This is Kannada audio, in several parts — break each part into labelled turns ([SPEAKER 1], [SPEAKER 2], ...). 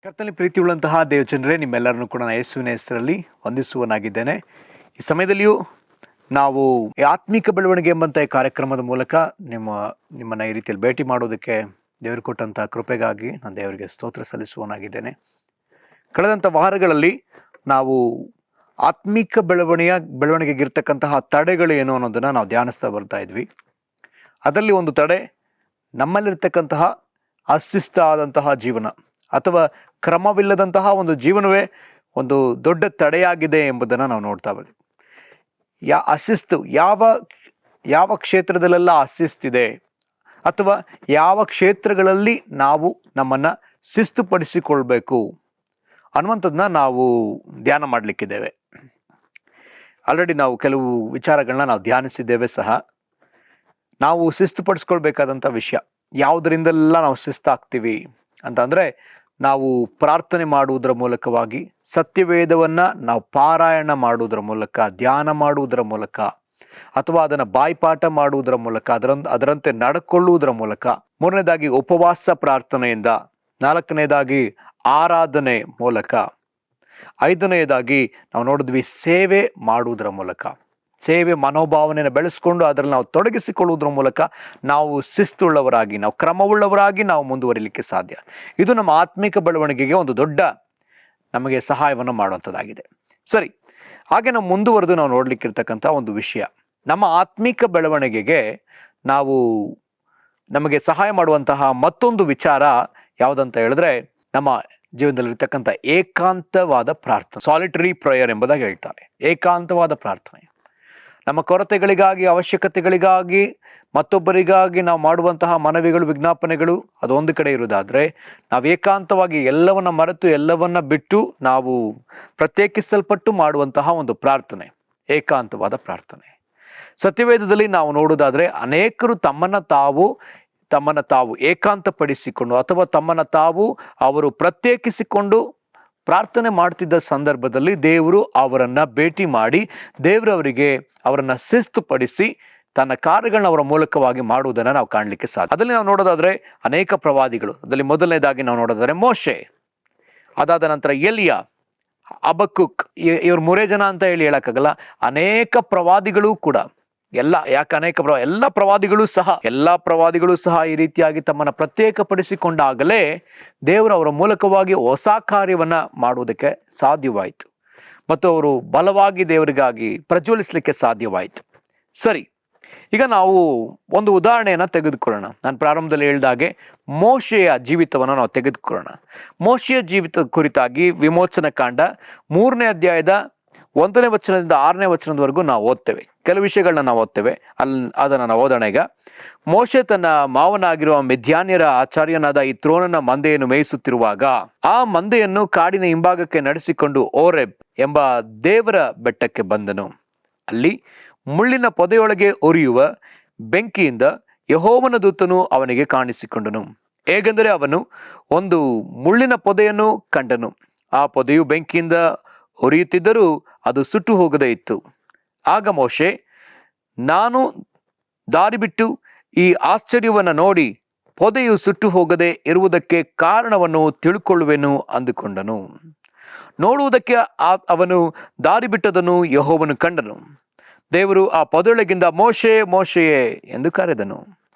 [SPEAKER 1] ಕರ್ತನಲ್ಲಿ ಪ್ರೀತಿಯುಳ್ಳಂತಹ ದೇವಜನರೇ, ನಿಮ್ಮೆಲ್ಲರನ್ನು ಕೂಡ ನಾನು ಯೇಸುವಿನ ಹೆಸರಲ್ಲಿ ವಂದಿಸುವನಾಗಿದ್ದೇನೆ. ಈ ಸಮಯದಲ್ಲಿಯೂ ನಾವು ಆತ್ಮಿಕ ಬೆಳವಣಿಗೆ ಎಂಬಂಥ ಈ ಕಾರ್ಯಕ್ರಮದ ಮೂಲಕ ನಿಮ್ಮನ್ನು ಈ ರೀತಿಯಲ್ಲಿ ಭೇಟಿ ಮಾಡೋದಕ್ಕೆ ದೇವರು ಕೊಟ್ಟಂಥ ಕೃಪೆಗಾಗಿ ನಾನು ದೇವರಿಗೆ ಸ್ತೋತ್ರ ಸಲ್ಲಿಸುವನಾಗಿದ್ದೇನೆ. ಕಳೆದಂಥ ವಾರಗಳಲ್ಲಿ ನಾವು ಆತ್ಮಿಕ ಬೆಳವಣಿಗೆಗಿರ್ತಕ್ಕಂತಹ ತಡೆಗಳು ಏನು ಅನ್ನೋದನ್ನು ನಾವು ಧ್ಯಾನಿಸ್ತಾ ಬರ್ತಾ ಇದ್ವಿ. ಅದರಲ್ಲಿ ಒಂದು ತಡೆ ನಮ್ಮಲ್ಲಿರ್ತಕ್ಕಂತಹ ಅಶಿಸ್ತಾದಂತಹ ಜೀವನ ಅಥವಾ ಕ್ರಮವಿಲ್ಲದಂತಹ ಒಂದು ಜೀವನವೇ ಒಂದು ದೊಡ್ಡ ತಡೆಯಾಗಿದೆ ಎಂಬುದನ್ನು ನಾವು ನೋಡ್ತಾ ಬಂದ್ವಿ. ಅಶಿಸ್ತು ಯಾವ ಕ್ಷೇತ್ರದಲ್ಲೆಲ್ಲ ಅಶಿಸ್ತಿದೆ ಅಥವಾ ಯಾವ ಕ್ಷೇತ್ರಗಳಲ್ಲಿ ನಾವು ನಮ್ಮನ್ನು ಶಿಸ್ತುಪಡಿಸಿಕೊಳ್ಬೇಕು ಅನ್ನುವಂಥದ್ದನ್ನ ನಾವು ಧ್ಯಾನ ಮಾಡಲಿಕ್ಕಿದ್ದೇವೆ. ಆಲ್ರೆಡಿ ನಾವು ಕೆಲವು ವಿಚಾರಗಳನ್ನ ನಾವು ಧ್ಯಾನಿಸಿದ್ದೇವೆ ಸಹ. ನಾವು ಶಿಸ್ತುಪಡಿಸ್ಕೊಳ್ಬೇಕಾದಂಥ ವಿಷಯ ಯಾವುದರಿಂದೆಲ್ಲ ನಾವು ಶಿಸ್ತಾಗ್ತೀವಿ ಅಂತಂದರೆ, ನಾವು ಪ್ರಾರ್ಥನೆ ಮಾಡುವುದರ ಮೂಲಕವಾಗಿ, ಸತ್ಯವೇದವನ್ನು ನಾವು ಪಾರಾಯಣ ಮಾಡುವುದರ ಮೂಲಕ, ಧ್ಯಾನ ಮಾಡುವುದರ ಮೂಲಕ, ಅಥವಾ ಅದನ್ನು ಬಾಯ್ಪಾಠ ಮಾಡುವುದರ ಮೂಲಕ, ಅದರಂತೆ ನಡ್ಕೊಳ್ಳುವುದರ ಮೂಲಕ, ಮೂರನೇದಾಗಿ ಉಪವಾಸ ಪ್ರಾರ್ಥನೆಯಿಂದ, ನಾಲ್ಕನೇದಾಗಿ ಆರಾಧನೆ ಮೂಲಕ, ಐದನೆಯದಾಗಿ ನಾವು ನೋಡಿದ್ವಿ ಸೇವೆ ಮಾಡುವುದರ ಮೂಲಕ, ಸೇವೆ ಮನೋಭಾವನೆಯನ್ನು ಬೆಳೆಸ್ಕೊಂಡು ಅದರಲ್ಲಿ ನಾವು ತೊಡಗಿಸಿಕೊಳ್ಳುವುದರ ಮೂಲಕ ನಾವು ಶಿಸ್ತುಳ್ಳವರಾಗಿ, ನಾವು ಕ್ರಮವುಳ್ಳವರಾಗಿ ನಾವು ಮುಂದುವರಿಲಿಕ್ಕೆ ಸಾಧ್ಯ. ಇದು ನಮ್ಮ ಆತ್ಮಿಕ ಬೆಳವಣಿಗೆಗೆ ಒಂದು ದೊಡ್ಡ ನಮಗೆ ಸಹಾಯವನ್ನು ಮಾಡುವಂಥದ್ದಾಗಿದೆ. ಸರಿ, ಹಾಗೆ ನಾವು ಮುಂದುವರೆದು ನಾವು ನೋಡ್ಲಿಕ್ಕಿರ್ತಕ್ಕಂಥ ಒಂದು ವಿಷಯ, ನಮ್ಮ ಆತ್ಮಿಕ ಬೆಳವಣಿಗೆಗೆ ನಮಗೆ ಸಹಾಯ ಮಾಡುವಂತಹ ಮತ್ತೊಂದು ವಿಚಾರ ಯಾವುದಂತ ಹೇಳಿದ್ರೆ, ನಮ್ಮ ಜೀವನದಲ್ಲಿರ್ತಕ್ಕಂಥ ಏಕಾಂತವಾದ ಪ್ರಾರ್ಥನೆ, ಸಾಲಿಟರಿ ಪ್ರೇಯರ್ ಎಂಬುದಾಗಿ ಹೇಳ್ತಾರೆ. ಏಕಾಂತವಾದ ಪ್ರಾರ್ಥನೆ ನಮ್ಮ ಕೊರತೆಗಳಿಗಾಗಿ, ಅವಶ್ಯಕತೆಗಳಿಗಾಗಿ, ಮತ್ತೊಬ್ಬರಿಗಾಗಿ ನಾವು ಮಾಡುವಂತಹ ಮನವಿಗಳು, ವಿಜ್ಞಾಪನೆಗಳು ಅದು ಒಂದು ಕಡೆ ಇರುವುದಾದರೆ, ನಾವು ಏಕಾಂತವಾಗಿ ಎಲ್ಲವನ್ನ ಮರೆತು ಎಲ್ಲವನ್ನ ಬಿಟ್ಟು ನಾವು ಪ್ರತ್ಯೇಕಿಸಲ್ಪಟ್ಟು ಮಾಡುವಂತಹ ಒಂದು ಪ್ರಾರ್ಥನೆ ಏಕಾಂತವಾದ ಪ್ರಾರ್ಥನೆ. ಸತ್ಯವೇದದಲ್ಲಿ ನಾವು ನೋಡುವುದಾದರೆ ಅನೇಕರು ತಮ್ಮನ್ನು ತಾವು ಏಕಾಂತಪಡಿಸಿಕೊಂಡು ಅಥವಾ ತಮ್ಮನ್ನು ತಾವು ಅವರು ಪ್ರತ್ಯೇಕಿಸಿಕೊಂಡು ಪ್ರಾರ್ಥನೆ ಮಾಡ್ತಿದ್ದ ಸಂದರ್ಭದಲ್ಲಿ ದೇವರು ಅವರನ್ನು ಭೇಟಿ ಮಾಡಿ, ದೇವರವರಿಗೆ ಅವರನ್ನು ಶಿಸ್ತುಪಡಿಸಿ ತನ್ನ ಕಾರ್ಯಗಳನ್ನ ಅವರ ಮೂಲಕವಾಗಿ ಮಾಡುವುದನ್ನು ನಾವು ಕಾಣಲಿಕ್ಕೆ ಸಾಧ್ಯ. ಅದರಲ್ಲಿ ನಾವು ನೋಡೋದಾದ್ರೆ ಅನೇಕ ಪ್ರವಾದಿಗಳು, ಅದರಲ್ಲಿ ಮೊದಲನೇದಾಗಿ ನಾವು ನೋಡೋದಾದ್ರೆ ಮೋಶೆ, ಅದಾದ ನಂತರ ಎಲಿಯ, ಹಬಕ್ಕೂಕ್, ಇವ್ರು 3 ಜನ ಅಂತ ಹೇಳಕ್ಕಾಗಲ್ಲ, ಅನೇಕ ಪ್ರವಾದಿಗಳು ಕೂಡ ಎಲ್ಲ ಪ್ರವಾದಿಗಳು ಸಹ ಈ ರೀತಿಯಾಗಿ ತಮ್ಮನ್ನು ಪ್ರತ್ಯೇಕಪಡಿಸಿಕೊಂಡಾಗಲೇ ದೇವರು ಅವರ ಮೂಲಕವಾಗಿ ಹೊಸ ಕಾರ್ಯವನ್ನ ಮಾಡುವುದಕ್ಕೆ ಸಾಧ್ಯವಾಯಿತು ಮತ್ತು ಅವರು ಬಲವಾಗಿ ದೇವರಿಗಾಗಿ ಪ್ರಜ್ವಲಿಸಲಿಕ್ಕೆ ಸಾಧ್ಯವಾಯಿತು. ಸರಿ, ಈಗ ನಾವು ಒಂದು ಉದಾಹರಣೆಯನ್ನ ತೆಗೆದುಕೊಳ್ಳೋಣ. ನಾನು ಪ್ರಾರಂಭದಲ್ಲಿ ಹೇಳಿದಾಗೆ ಮೋಶೆಯ ಜೀವಿತವನ್ನು ನಾವು ತೆಗೆದುಕೊಳ್ಳೋಣ. ಮೋಶೆಯ ಜೀವಿತದ ಕುರಿತಾಗಿ ವಿಮೋಚನ ಕಾಂಡ 3ನೇ ಅಧ್ಯಾಯದ 1ನೇ ವಚನದಿಂದ 6ನೇ ವಚನದವರೆಗೂ ನಾವು ಓದ್ತೇವೆ. ಕೆಲವು ವಿಷಯಗಳನ್ನ ನಾವು ಓದ್ತೇವೆ, ಅದನ್ನು ನಾವು ಓದೋಣ. ಈಗ ಮೋಶೆ ತನ್ನ ಮಾವನಾಗಿರುವ ಮಿದ್ಯಾನ್ಯರ ಆಚಾರ್ಯನಾದ ಇತ್ರೋನನ ಮಂದೆಯನ್ನು ಮೇಯಿಸುತ್ತಿರುವಾಗ ಆ ಮಂದೆಯನ್ನು ಕಾಡಿನ ಹಿಂಭಾಗಕ್ಕೆ ನಡೆಸಿಕೊಂಡು ಓರೆಬ್ ಎಂಬ ದೇವರ ಬೆಟ್ಟಕ್ಕೆ ಬಂದನು. ಅಲ್ಲಿ ಮುಳ್ಳಿನ ಪೊದೆಯೊಳಗೆ ಉರಿಯುವ ಬೆಂಕಿಯಿಂದ ಯೆಹೋವನ ದೂತನು ಅವನಿಗೆ ಕಾಣಿಸಿಕೊಂಡನು. ಹೇಗೆಂದರೆ ಅವನು ಒಂದು ಮುಳ್ಳಿನ ಪೊದೆಯನ್ನು ಕಂಡನು. ಆ ಪೊದೆಯು ಬೆಂಕಿಯಿಂದ ಉರಿಯುತ್ತಿದ್ದರೂ ಅದು ಸುಟ್ಟು ಹೋಗದೇ ಇತ್ತು. ಆಗ ಮೋಶೆ, ನಾನು ದಾರಿ ಬಿಟ್ಟು ಈ ಆಶ್ಚರ್ಯವನ್ನು ನೋಡಿ ಪೊದೆಯು ಸುಟ್ಟು ಹೋಗದೆ ಇರುವುದಕ್ಕೆ ಕಾರಣವನ್ನು ತಿಳ್ಕೊಳ್ಳುವೆನು ಅಂದುಕೊಂಡನು. ನೋಡುವುದಕ್ಕೆ ಅವನು ದಾರಿ ಬಿಟ್ಟದನ್ನು ಯೆಹೋವನು ಕಂಡನು. ದೇವರು ಆ ಪೊದೆಯೊಳಗಿಂದ ಮೋಶೆ, ಮೋಶೆಯೇ ಎಂದು ಕರೆದನು.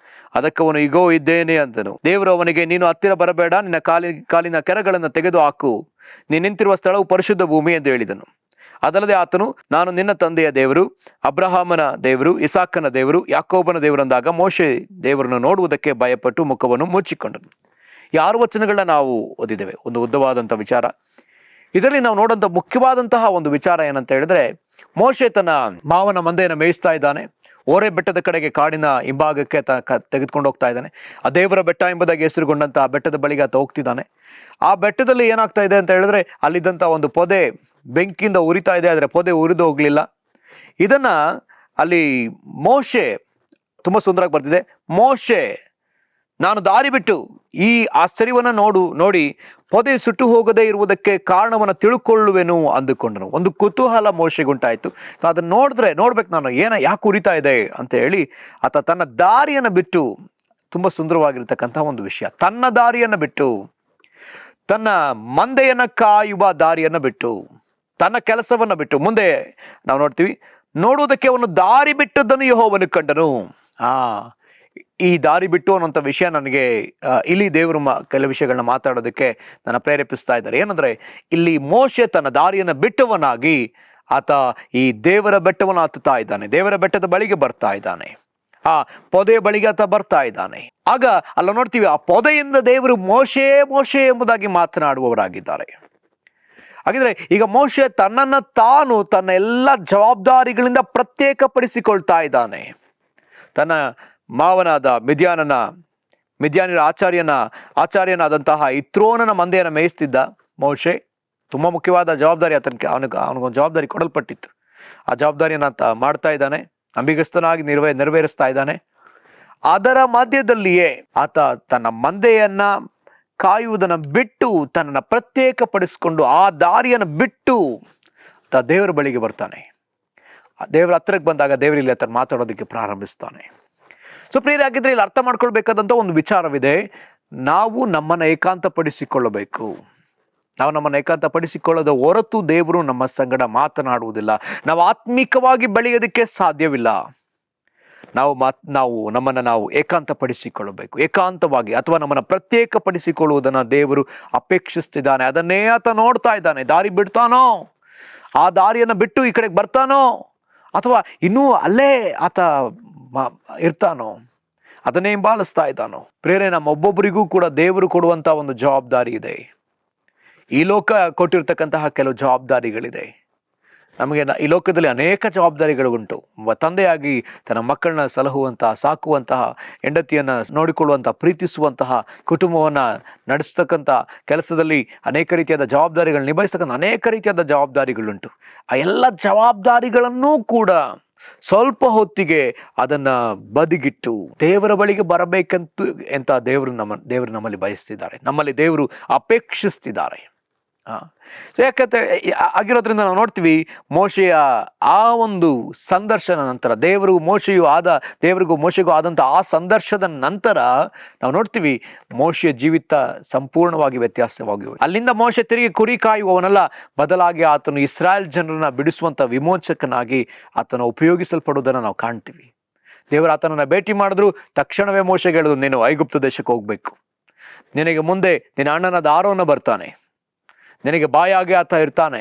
[SPEAKER 1] ಅದಕ್ಕವನು ಇಗೋ ಇದ್ದೇನೆ ಅಂತನು. ದೇವರು ಅವನಿಗೆ, ನೀನು ಹತ್ತಿರ ಬರಬೇಡ, ನಿನ್ನ ಕಾಲಿನ ಕೆರಗಳನ್ನು ತೆಗೆದು ಹಾಕು, ನೀನು ನಿಂತಿರುವ ಸ್ಥಳವು ಪರಿಶುದ್ಧ ಭೂಮಿ ಎಂದು ಹೇಳಿದನು. ಅದಲ್ಲದೆ ಆತನು, ನಾನು ನಿನ್ನ ತಂದೆಯ ದೇವರು, ಅಬ್ರಹಾಮನ ದೇವರು, ಇಸಾಕನ ದೇವರು, ಯಾಕೋಬನ ದೇವರಂದಾಗ ಮೋಶೆ ದೇವರನ್ನು ನೋಡುವುದಕ್ಕೆ ಭಯಪಟ್ಟು ಮುಖವನ್ನು ಮುಚ್ಚಿಕೊಂಡನು. ಈ 6 ವಚನಗಳನ್ನ ನಾವು ಓದಿದ್ದೇವೆ. ಒಂದು ಉದ್ದವಾದಂಥ ವಿಚಾರ. ಇದರಲ್ಲಿ ನಾವು ನೋಡುವಂಥ ಮುಖ್ಯವಾದಂತಹ ಒಂದು ವಿಚಾರ ಏನಂತ ಹೇಳಿದ್ರೆ, ಮೋಶೆ ತನ್ನ ಮಾವನ ಮಂದೆಯನ್ನು ಮೇಯಿಸ್ತಾ ಇದ್ದಾನೆ. ಓರೆ ಬೆಟ್ಟದ ಕಡೆಗೆ, ಕಾಡಿನ ಹಿಂಭಾಗಕ್ಕೆ ತೆಗೆದುಕೊಂಡು ಹೋಗ್ತಾ ಇದ್ದಾನೆ. ಆ ದೇವರ ಬೆಟ್ಟ ಎಂಬುದಾಗಿ ಹೆಸರುಗೊಂಡಂತ ಆ ಬೆಟ್ಟದ ಬಳಿಗೆ ಆತ ಹೋಗ್ತಿದ್ದಾನೆ. ಆ ಬೆಟ್ಟದಲ್ಲಿ ಏನಾಗ್ತಾ ಇದೆ ಅಂತ ಹೇಳಿದ್ರೆ, ಅಲ್ಲಿದ್ದಂಥ ಒಂದು ಪೊದೆ ಬೆಂಕಿಯಿಂದ ಉರಿತಾ ಇದೆ, ಆದರೆ ಪೊದೆ ಉರಿದು ಹೋಗ್ಲಿಲ್ಲ. ಇದನ್ನ ಅಲ್ಲಿ ಮೋಶೆ, ತುಂಬಾ ಸುಂದರವಾಗಿ ಬರ್ತಿದೆ, ಮೋಶೆ ನಾನು ದಾರಿ ಬಿಟ್ಟು ಈ ಆಶ್ಚರ್ಯವನ್ನು ನೋಡಿ ಪೊದೆ ಸುಟ್ಟು ಹೋಗದೇ ಇರುವುದಕ್ಕೆ ಕಾರಣವನ್ನು ತಿಳ್ಕೊಳ್ಳುವೆನು ಅಂದುಕೊಂಡನು. ಒಂದು ಕುತೂಹಲ ಮೋಶೆಗುಂಟಾಯ್ತು. ಅದನ್ನ ನೋಡ್ಬೇಕು, ನಾನು ಯಾಕೆ ಉರಿತಾ ಇದೆ ಅಂತ ಹೇಳಿ ಆತ ತನ್ನ ದಾರಿಯನ್ನು ಬಿಟ್ಟು, ತುಂಬಾ ಸುಂದರವಾಗಿರ್ತಕ್ಕಂಥ ಒಂದು ವಿಷಯ, ತನ್ನ ದಾರಿಯನ್ನು ಬಿಟ್ಟು, ತನ್ನ ಮಂದೆಯನ್ನ ಕಾಯುವ ದಾರಿಯನ್ನು ಬಿಟ್ಟು, ತನ್ನ ಕೆಲಸವನ್ನ ಬಿಟ್ಟು, ಮುಂದೆ ನಾವು ನೋಡ್ತೀವಿ, ನೋಡುವುದಕ್ಕೆ ಅವನು ದಾರಿ ಬಿಟ್ಟದ್ದನ್ನು ಯೆಹೋವನು ಕಂಡನು. ಈ ದಾರಿ ಬಿಟ್ಟು ಅನ್ನೋಂಥ ವಿಷಯ ನನಗೆ ಇಲ್ಲಿ ದೇವರು ಕೆಲವು ವಿಷಯಗಳನ್ನ ಮಾತಾಡೋದಕ್ಕೆ ನನ್ನ ಪ್ರೇರೇಪಿಸ್ತಾ ಇದ್ದಾರೆ. ಏನಂದ್ರೆ, ಇಲ್ಲಿ ಮೋಶೆ ತನ್ನ ದಾರಿಯನ್ನು ಬಿಟ್ಟವನಾಗಿ ಆತ ಈ ದೇವರ ಬೆಟ್ಟವನ್ನು ಹತ್ತುತ್ತಾ ಇದ್ದಾನೆ, ದೇವರ ಬೆಟ್ಟದ ಬಳಿಗೆ ಬರ್ತಾ ಇದ್ದಾನೆ, ಆ ಪೊದೆಯ ಬಳಿಗೆ ಆತ ಬರ್ತಾ ಇದ್ದಾನೆ. ಆಗ ಅಲ್ಲ ನೋಡ್ತೀವಿ, ಆ ಪೊದೆಯಿಂದ ದೇವರು ಮೋಶೆ ಮೋಶೆ ಎಂಬುದಾಗಿ ಮಾತನಾಡುವವರಾಗಿದ್ದಾರೆ. ಹಾಗಿದ್ರೆ ಈಗ ಮೋಶೆ ತನ್ನನ್ನು ತಾನು ತನ್ನ ಎಲ್ಲ ಜವಾಬ್ದಾರಿಗಳಿಂದ ಪ್ರತ್ಯೇಕಪಡಿಸಿಕೊಳ್ತಾ ಇದ್ದಾನೆ. ತನ್ನ ಮಾವನಾದ ಮಿದ್ಯಾನರ ಆಚಾರ್ಯನಾದಂತಹ ಇತ್ರೋನನ ಮಂದೆಯನ್ನು ಮೇಯಿಸ್ತಿದ್ದ ಮೋಶೆ. ತುಂಬಾ ಮುಖ್ಯವಾದ ಜವಾಬ್ದಾರಿ ಅವನಿಗೊಂದು ಜವಾಬ್ದಾರಿ ಕೊಡಲ್ಪಟ್ಟಿತ್ತು. ಆ ಜವಾಬ್ದಾರಿಯನ್ನು ಆತ ಮಾಡ್ತಾ ಇದ್ದಾನೆ, ನಂಬಿಗಸ್ತನಾಗಿ ನೆರವೇರಿಸ್ತಾ ಇದ್ದಾನೆ. ಅದರ ಮಧ್ಯದಲ್ಲಿಯೇ ಆತ ತನ್ನ ಮಂದೆಯನ್ನ ಕಾಯುವುದನ್ನು ಬಿಟ್ಟು ತನ್ನನ್ನು ಪ್ರತ್ಯೇಕಪಡಿಸಿಕೊಂಡು ಆ ದಾರಿಯನ್ನು ಬಿಟ್ಟು ಆತ ದೇವರ ಬಳಿಗೆ ಬರ್ತಾನೆ. ದೇವರ ಹತ್ರಕ್ಕೆ ಬಂದಾಗ ದೇವರಲ್ಲಿ ಆತ ಮಾತಾಡೋದಕ್ಕೆ ಪ್ರಾರಂಭಿಸ್ತಾನೆ. ಸೊ ಪ್ರಿಯರಾಗಿದ್ರೆ, ಇಲ್ಲಿ ಅರ್ಥ ಮಾಡ್ಕೊಳ್ಬೇಕಾದಂತ ಒಂದು ವಿಚಾರವಿದೆ. ನಾವು ನಮ್ಮನ್ನು ಏಕಾಂತಪಡಿಸಿಕೊಳ್ಳಬೇಕು. ನಾವು ನಮ್ಮನ್ನು ಏಕಾಂತಪಡಿಸಿಕೊಳ್ಳದ ಹೊರತು ದೇವರು ನಮ್ಮ ಸಂಗಡ ಮಾತನಾಡುವುದಿಲ್ಲ. ನಾವು ಆತ್ಮಿಕವಾಗಿ ಬೆಳೆಯೋದಕ್ಕೆ ಸಾಧ್ಯವಿಲ್ಲ. ನಾವು ನಮ್ಮನ್ನು ಏಕಾಂತಪಡಿಸಿಕೊಳ್ಳಬೇಕು. ಏಕಾಂತವಾಗಿ ಅಥವಾ ನಮ್ಮನ್ನು ಪ್ರತ್ಯೇಕಪಡಿಸಿಕೊಳ್ಳುವುದನ್ನು ದೇವರು ಅಪೇಕ್ಷಿಸ್ತಿದ್ದಾನೆ. ಅದನ್ನೇ ಆತ ನೋಡ್ತಾ ಇದ್ದಾನೆ. ದಾರಿ ಬಿಡ್ತಾನೋ, ಆ ದಾರಿಯನ್ನು ಬಿಟ್ಟು ಈ ಕಡೆಗೆ ಬರ್ತಾನೋ, ಅಥವಾ ಇನ್ನೂ ಅಲ್ಲೇ ಆತ ಇರ್ತಾನೋ, ಅದನ್ನೇ ಹಿಂಬಾಲಿಸ್ತಾ ಇದ್ದಾನೋ. ಪ್ರೇರೆ, ನಮ್ಮ ಒಬ್ಬೊಬ್ಬರಿಗೂ ಕೂಡ ದೇವರು ಕೊಡುವಂತ ಒಂದು ಜವಾಬ್ದಾರಿ ಇದೆ. ಈ ಲೋಕ ಕೊಟ್ಟಿರ್ತಕ್ಕಂತಹ ಕೆಲವು ಜವಾಬ್ದಾರಿಗಳಿದೆ. ನಮಗೆ ಈ ಲೋಕದಲ್ಲಿ ಅನೇಕ ಜವಾಬ್ದಾರಿಗಳು ಉಂಟು. ತಂದೆಯಾಗಿ ತನ್ನ ಮಕ್ಕಳನ್ನ ಸಲಹುವಂತಹ, ಸಾಕುವಂತಹ, ಹೆಂಡತಿಯನ್ನ ನೋಡಿಕೊಳ್ಳುವಂತಹ, ಪ್ರೀತಿಸುವಂತಹ, ಕುಟುಂಬವನ್ನ ನಡೆಸ್ತಕ್ಕಂಥ ಕೆಲಸದಲ್ಲಿ ಅನೇಕ ರೀತಿಯಾದ ಜವಾಬ್ದಾರಿಗಳು ನಿಭಾಯಿಸ್ತಕ್ಕಂಥ ಅನೇಕ ರೀತಿಯಾದ ಜವಾಬ್ದಾರಿಗಳುಂಟು. ಆ ಎಲ್ಲ ಜವಾಬ್ದಾರಿಗಳನ್ನೂ ಕೂಡ ಸ್ವಲ್ಪ ಹೊತ್ತಿಗೆ ಅದನ್ನ ಬದಿಗಿಟ್ಟು ದೇವರ ಬಳಿಗೆ ಬರಬೇಕಂತ ದೇವರು ನಮ್ಮಲ್ಲಿ ಬಯಸ್ತಿದ್ದಾರೆ, ನಮ್ಮಲ್ಲಿ ದೇವರು ಅಪೇಕ್ಷಿಸ್ತಿದ್ದಾರೆ. ಯಾಕಂತ ಆಗಿರೋದ್ರಿಂದ ನಾವು ನೋಡ್ತೀವಿ, ಮೋಶೆಯ ಆ ಒಂದು ಸಂದರ್ಶನ ನಂತರ ದೇವರಿಗೂ ಮೋಶೆಗೂ ಆದಂತ ಆ ಸಂದರ್ಶನದ ನಂತರ ನಾವು ನೋಡ್ತೀವಿ, ಮೋಶೆಯ ಜೀವಿತ ಸಂಪೂರ್ಣವಾಗಿ ವ್ಯತ್ಯಾಸವಾಗಿ. ಅಲ್ಲಿಂದ ಮೋಶೆ ತಿರುಗಿ ಕುರಿ ಕಾಯುವವನಲ್ಲ, ಬದಲಾಗಿ ಆತನು ಇಸ್ರಾಯೇಲ್ ಜನರನ್ನ ಬಿಡಿಸುವಂತ ವಿಮೋಚಕನಾಗಿ ಆತನ ಉಪಯೋಗಿಸಲ್ಪಡುವುದನ್ನು ನಾವು ಕಾಣ್ತೀವಿ. ದೇವರು ಆತನನ್ನ ಭೇಟಿ ಮಾಡಿದ್ರು ತಕ್ಷಣವೇ ಮೋಶೆಗೆ ಹೇಳಿದ್ರು, ನೀನು ಐಗುಪ್ತ ದೇಶಕ್ಕೆ ಹೋಗ್ಬೇಕು, ನಿನಗೆ ಮುಂದೆ ನಿನ್ನ ಅಣ್ಣನಾದ ಆರೋನ ಬರ್ತಾನೆ, ನಿನಗೆ ಬಾಯಾಗಿ ಆತ ಇರ್ತಾನೆ,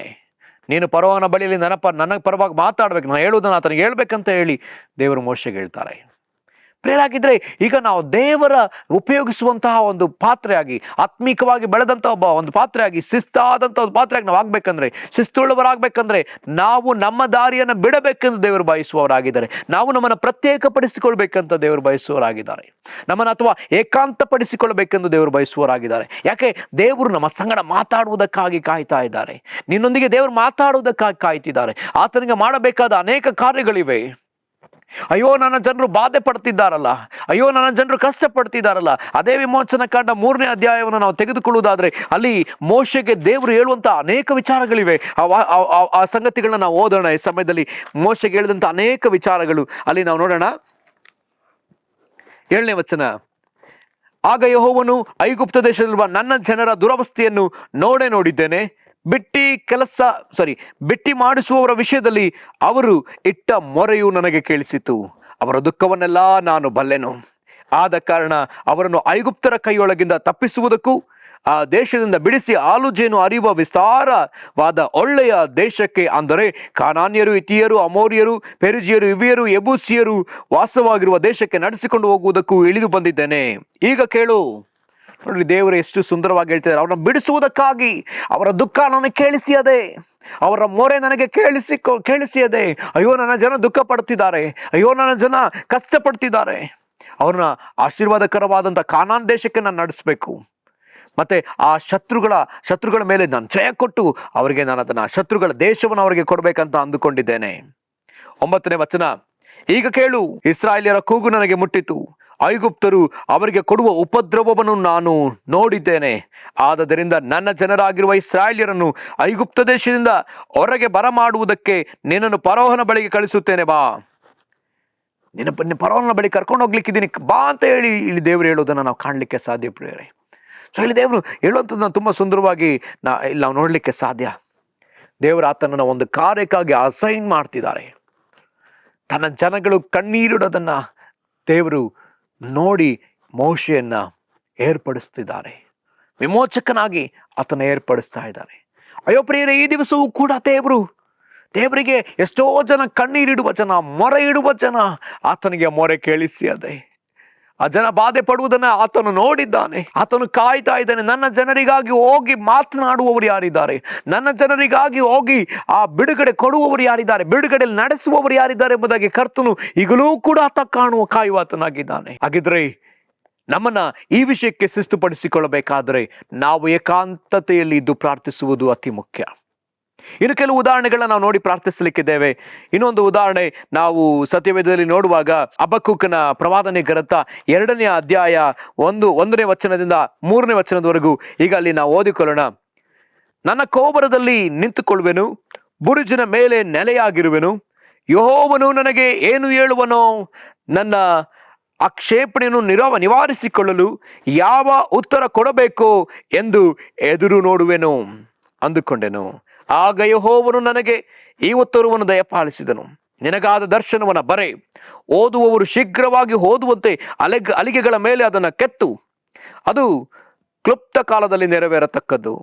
[SPEAKER 1] ನೀನು ಪರವನ ಬಳಿಯಲ್ಲಿ ನನಗೆ ಪರವಾಗಿ ಮಾತಾಡ್ಬೇಕು, ನಾನು ಹೇಳುವುದನ್ನು ಆತನಿಗೆ ಹೇಳ್ಬೇಕಂತ ಹೇಳಿ ದೇವರು ಮೋಶೆಗೆ ಹೇಳ್ತಾರೆ. ಪ್ರೇರಾಗಿದ್ರೆ, ಈಗ ನಾವು ದೇವರ ಉಪಯೋಗಿಸುವಂತಹ ಒಂದು ಪಾತ್ರೆಯಾಗಿ, ಆತ್ಮೀಕವಾಗಿ ಬೆಳೆದಂತ ಒಂದು ಪಾತ್ರೆಯಾಗಿ, ಶಿಸ್ತಾದಂತ ಒಂದು ಪಾತ್ರೆಯಾಗಿ ನಾವು ಆಗ್ಬೇಕಂದ್ರೆ, ಶಿಸ್ತುಳ್ಳವರಾಗಬೇಕಂದ್ರೆ ನಾವು ನಮ್ಮ ದಾರಿಯನ್ನು ಬಿಡಬೇಕೆಂದು ದೇವರು ಬಯಸುವವರಾಗಿದ್ದಾರೆ. ನಾವು ನಮ್ಮನ್ನು ಪ್ರತ್ಯೇಕಪಡಿಸಿಕೊಳ್ಬೇಕಂತ ದೇವರು ಬಯಸುವವರಾಗಿದ್ದಾರೆ. ನಮ್ಮನ್ನು ಅಥವಾ ಏಕಾಂತಪಡಿಸಿಕೊಳ್ಬೇಕೆಂದು ದೇವರು ಬಯಸುವವರಾಗಿದ್ದಾರೆ. ಯಾಕೆ? ದೇವರು ನಮ್ಮ ಸಂಗಡ ಮಾತಾಡುವುದಕ್ಕಾಗಿ ಕಾಯ್ತಾ ಇದ್ದಾರೆ. ನಿನ್ನೊಂದಿಗೆ ದೇವರು ಮಾತಾಡುವುದಕ್ಕಾಗಿ ಕಾಯ್ತಿದ್ದಾರೆ. ಆತನಿಗೆ ಮಾಡಬೇಕಾದ ಅನೇಕ ಕಾರ್ಯಗಳಿವೆ. ಅಯ್ಯೋ, ನನ್ನ ಜನರು ಬಾಧೆ ಪಡ್ತಿದ್ದಾರಲ್ಲ, ಅಯ್ಯೋ ನನ್ನ ಜನರು ಕಷ್ಟಪಡ್ತಿದ್ದಾರಲ್ಲ. ಅದೇ ವಿಮೋಚನ ಕಾಂಡ 3ನೇ ಅಧ್ಯಾಯವನ್ನು ನಾವು ತೆಗೆದುಕೊಳ್ಳುವುದಾದ್ರೆ ಅಲ್ಲಿ ಮೋಶೆಗೆ ದೇವರು ಹೇಳುವಂತ ಅನೇಕ ವಿಚಾರಗಳಿವೆ. ಆ ಸಂಗತಿಗಳನ್ನ ನಾವು ಓದೋಣ. ಈ ಸಮಯದಲ್ಲಿ ಮೋಶೆಗೆ ಹೇಳಿದಂತ ಅನೇಕ ವಿಚಾರಗಳು ಅಲ್ಲಿ ನಾವು ನೋಡೋಣ. 7ನೇ ವಚನ, ಆಗ ಯೆಹೋವನು ಐಗುಪ್ತ ದೇಶದಲ್ಲಿರುವ ನನ್ನ ಜನರ ದುರವಸ್ಥೆಯನ್ನು ನೋಡಿದ್ದೇನೆ. ಬಿಟ್ಟಿ ಮಾಡಿಸುವವರ ವಿಷಯದಲ್ಲಿ ಅವರು ಇಟ್ಟ ಮೊರೆಯು ನನಗೆ ಕೇಳಿಸಿತು. ಅವರ ದುಃಖವನ್ನೆಲ್ಲ ನಾನು ಬಲ್ಲೆನು. ಆದ ಕಾರಣ ಅವರನ್ನು ಐಗುಪ್ತರ ಕೈಯೊಳಗಿಂದ ತಪ್ಪಿಸುವುದಕ್ಕೂ ಆ ದೇಶದಿಂದ ಬಿಡಿಸಿ ಹಾಲು ಜೇನು ಹರಿಯುವ ವಿಸ್ತಾರವಾದ ಒಳ್ಳೆಯ ದೇಶಕ್ಕೆ, ಅಂದರೆ ಕಾನಾನ್ಯರು, ಹಿತ್ತಿಯರು, ಅಮೋರಿಯರು, ಪೆರಿಜಿಯರು, ಹಿವ್ವಿಯರು, ಯೆಬೂಸಿಯರು ವಾಸವಾಗಿರುವ ದೇಶಕ್ಕೆ ನಡೆಸಿಕೊಂಡು ಹೋಗುವುದಕ್ಕೂ ಇಳಿದು ಬಂದಿದ್ದೇನೆ. ಈಗ ಕೇಳು. ನೋಡಿ, ದೇವರು ಎಷ್ಟು ಸುಂದರವಾಗಿ ಹೇಳ್ತಿದ್ದಾರೆ. ಅವ್ರನ್ನ ಬಿಡಿಸುವುದಕ್ಕಾಗಿ ಅವರ ದುಃಖ ನನಗೆ ಕೇಳಿಸಿಯದೆ, ಅವರ ಮೊರೆ ನನಗೆ ಕೇಳಿಸಿಯದೆ. ಅಯ್ಯೋ, ನನ್ನ ಜನ ದುಃಖ ಪಡ್ತಿದ್ದಾರೆ, ಅಯ್ಯೋ ನನ್ನ ಜನ ಕಷ್ಟಪಡ್ತಿದ್ದಾರೆ. ಅವ್ರನ್ನ ಆಶೀರ್ವಾದಕರವಾದಂಥ ಕಾನಾನ್ ದೇಶಕ್ಕೆ ನಾನು ನಡೆಸಬೇಕು. ಮತ್ತೆ ಆ ಶತ್ರುಗಳ ಮೇಲೆ ನಾನು ಜಯ ಕೊಟ್ಟು ಅವರಿಗೆ ನಾನು ಅದನ್ನ ಶತ್ರುಗಳ ದೇಶವನ್ನು ಅವರಿಗೆ ಕೊಡ್ಬೇಕಂತ ಅಂದುಕೊಂಡಿದ್ದೇನೆ. 9ನೇ ವಚನ, ಈಗ ಕೇಳು, ಇಸ್ರಾಯೇಲ್ಯರ ಕೂಗು ನನಗೆ ಮುಟ್ಟಿತು. ಐಗುಪ್ತರು ಅವರಿಗೆ ಕೊಡುವ ಉಪದ್ರವವನ್ನು ನಾನು ನೋಡಿದ್ದೇನೆ. ಆದದರಿಂದ ನನ್ನ ಜನರಾಗಿರುವ ಇಸ್ರಾಯೇಲ್ಯರನ್ನು ಐಗುಪ್ತ ದೇಶದಿಂದ ಹೊರಗೆ ಬರಮಾಡುವುದಕ್ಕೆ ನಿನ್ನನ್ನು ಫರೋಹನ ಬಳಿಗೆ ಕಳಿಸುತ್ತೇನೆ, ಬಾ. ನಿನ್ನ ಫರೋಹನ ಬಳಿ ಕರ್ಕೊಂಡು ಹೋಗ್ಲಿಕ್ಕಿದ್ದೀನಿ, ಬಾ ಅಂತ ಹೇಳಿ ಇಲ್ಲಿ ದೇವರು ಹೇಳೋದನ್ನು ನಾವು ಕಾಣಲಿಕ್ಕೆ ಸಾಧ್ಯ ಪ್ರಿಯರೇ. ಸೊ ಇಲ್ಲಿ ದೇವರು ಹೇಳುವಂಥದ್ದನ್ನು ತುಂಬ ಸುಂದರವಾಗಿ ಇಲ್ಲಿ ನಾವು ನೋಡಲಿಕ್ಕೆ ಸಾಧ್ಯ. ದೇವರು ಆತನನ್ನು ಒಂದು ಕಾರ್ಯಕ್ಕಾಗಿ ಅಸೈನ್ ಮಾಡ್ತಿದ್ದಾರೆ. ತನ್ನ ಜನಗಳು ಕಣ್ಣೀರಿಡೋದನ್ನ ದೇವರು ನೋಡಿ ಮೋಶೆಯನ್ನ ಏರ್ಪಡಿಸ್ತಿದ್ದಾರೆ. ವಿಮೋಚಕನಾಗಿ ಆತನ ಏರ್ಪಡಿಸ್ತಾ ಇದ್ದಾರೆ. ಅಯ್ಯೋ ಪ್ರಿಯರೇ, ಈ ದಿವಸವೂ ಕೂಡ ದೇವರಿಗೆ ಎಷ್ಟೋ ಜನ ಕಣ್ಣೀರಿಡುವ ಜನ, ಮೊರೆ ಇಡುವ ಜನ ಆತನಿಗೆ ಮೊರೆ ಕೇಳಿಸಿ ಅದೇ ಆ ಜನ ಬಾಧೆ ಪಡುವುದನ್ನ ಆತನು ನೋಡಿದ್ದಾನೆ. ಆತನು ಕಾಯ್ತಾ ಇದ್ದಾನೆ. ನನ್ನ ಜನರಿಗಾಗಿ ಹೋಗಿ ಮಾತನಾಡುವವರು ಯಾರಿದ್ದಾರೆ, ನನ್ನ ಜನರಿಗಾಗಿ ಹೋಗಿ ಆ ಬಿಡುಗಡೆ ಕೊಡುವವರು ಯಾರಿದ್ದಾರೆ, ಬಿಡುಗಡೆ ನಡೆಸುವವರು ಯಾರಿದ್ದಾರೆ ಎಂಬುದಾಗಿ ಕರ್ತನು ಈಗಲೂ ಕೂಡ ಆತ ಕಾಯುವ ಆತನಾಗಿದ್ದಾನೆ. ಹಾಗಿದ್ರೆ ನಮ್ಮನ್ನ ಈ ವಿಷಯಕ್ಕೆ ಶಿಸ್ತುಪಡಿಸಿಕೊಳ್ಳಬೇಕಾದ್ರೆ ನಾವು ಏಕಾಂತತೆಯಲ್ಲಿ ಇದ್ದು ಪ್ರಾರ್ಥಿಸುವುದು ಅತಿ ಮುಖ್ಯ. ಇನ್ನು ಕೆಲವು ಉದಾಹರಣೆಗಳನ್ನ ನಾವು ನೋಡಿ ಪ್ರಾರ್ಥಿಸಲಿಕ್ಕಿದ್ದೇವೆ. ಇನ್ನೊಂದು ಉದಾಹರಣೆ ನಾವು ಸತ್ಯವೇದದಲ್ಲಿ ನೋಡುವಾಗ ಹಬಕ್ಕೂಕನ ಪ್ರವಾದನೆ ಗ್ರಂಥ 2ನೇ ಅಧ್ಯಾಯ 1ನೇ ವಚನದಿಂದ 3ನೇ ವಚನದವರೆಗೂ ಈಗ ಅಲ್ಲಿ ನಾವು ಓದಿಕೊಳ್ಳೋಣ. ನನ್ನ ಕೋಬರದಲ್ಲಿ ನಿಂತುಕೊಳ್ಳುವೆನು, ಬುರುಜಿನ ಮೇಲೆ ನೆಲೆಯಾಗಿರುವೆನು. ಯೆಹೋವನು ನನಗೆ ಏನು ಹೇಳುವನೋ, ನನ್ನ ಆಕ್ಷೇಪಣೆಯನ್ನು ನಿವಾರಿಸಿಕೊಳ್ಳಲು ಯಾವ ಉತ್ತರ ಕೊಡಬೇಕು ಎಂದು ಎದುರು ನೋಡುವೆನು ಅಂದುಕೊಂಡೆನು. ಆಗ ಯೆಹೋವನು ನನಗೆ ಈ ಉತ್ತರವನ್ನು ದಯಪಾಲಿಸಿದನು. ನಿನಗಾದ ದರ್ಶನವನ್ನ ಬರೆ, ಓದುವವರು ಶೀಘ್ರವಾಗಿ ಓದುವಂತೆ ಅಲಿಗೆಗಳ ಮೇಲೆ ಅದನ್ನು ಕೆತ್ತು. ಅದು ಕ್ಲುಪ್ತ ಕಾಲದಲ್ಲಿ ನೆರವೇರತಕ್ಕದ್ದು,